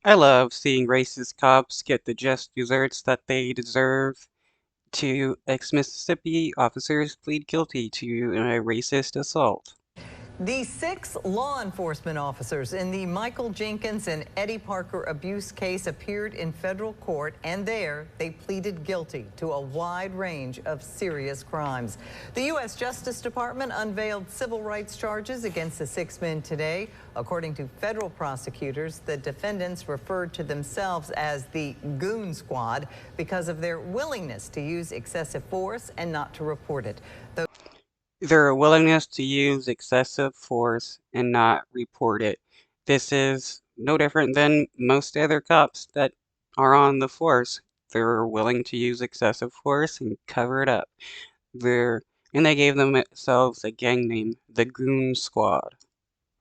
I love seeing racist cops get the just desserts that they deserve. Two ex-Mississippi officers plead guilty to a racist assault. The 6 law enforcement officers in the Michael Jenkins and Eddie Parker abuse case appeared in federal court, and there they pleaded guilty to a wide range of serious crimes. The U.S. Justice Department unveiled civil rights charges against the 6 men today. According to federal prosecutors, the defendants referred to themselves as the Goon Squad because of their willingness to use excessive force and not to report it. Their willingness to use excessive force and not report it. This is no different than most other cops that are on the force. They're willing to use excessive force and cover it up. And they gave themselves a gang name, the Goon Squad.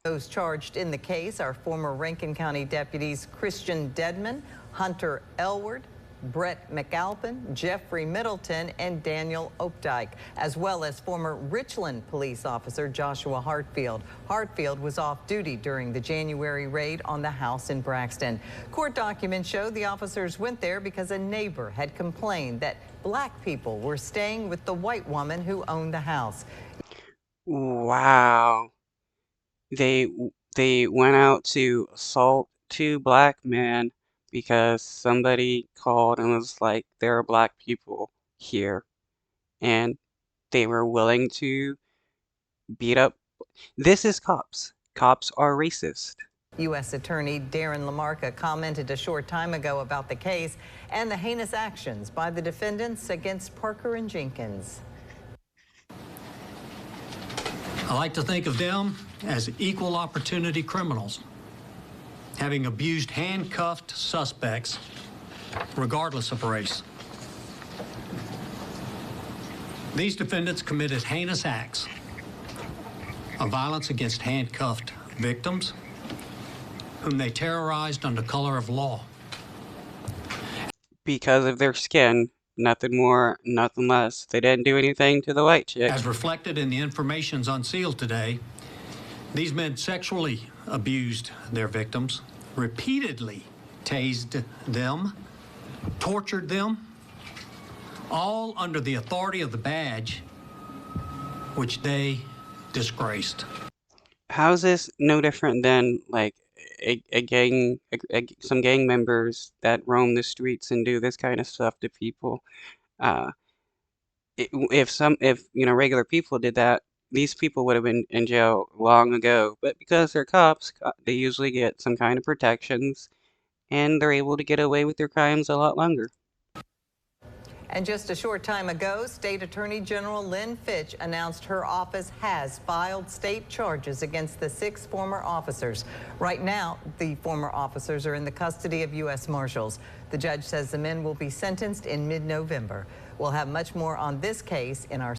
Those charged in the case are former Rankin County deputies Christian Dedman, Hunter Elward, Brett McAlpin, Jeffrey Middleton, and Daniel Opdyke, as well as former Richland police officer Joshua Hartfield. Hartfield was off duty during the January raid on the house in Braxton. Court documents show the officers went there because a neighbor had complained that black people were staying with the white woman who owned the house. Wow. They went out to assault two black men because somebody called and was like, there are black people here, and they were willing to beat up. This is cops. Cops are racist. U.S. Attorney Darren LaMarca commented a short time ago about the case and the heinous actions by the defendants against Parker and Jenkins. I like to think of them as equal opportunity criminals, having abused handcuffed suspects regardless of race. These defendants committed heinous acts of violence against handcuffed victims whom they terrorized under color of law. Because of their skin, nothing more, nothing less. They didn't do anything to the white chick. As reflected in the information's unsealed today, these men sexually abused their victims, repeatedly tased them, tortured them, all under the authority of the badge which they disgraced. How's this no different than like some gang members that roam the streets and do this kind of stuff to people? Uh, if regular people did that, these people would have been in jail long ago. But because they're cops, they usually get some kind of protections, and they're able to get away with their crimes a lot longer. And just a short time ago, State Attorney General Lynn Fitch announced her office has filed state charges against the 6 former officers. Right now, the former officers are in the custody of U.S. Marshals. The judge says the men will be sentenced in mid-November. We'll have much more on this case in our